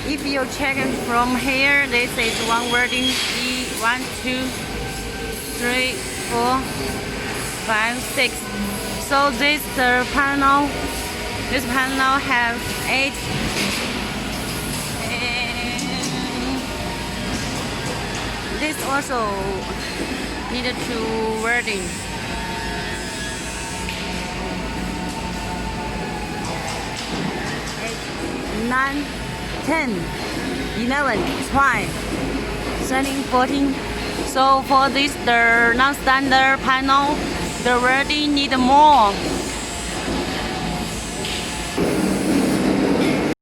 if you check it from here, this is one welding E 1, 2, 3, 4, 5, 6. So this panel have 8. And this also needed to welding. 9, 10, 11, 12, 13, 14. So for this, the non-standard panel, the welding need more.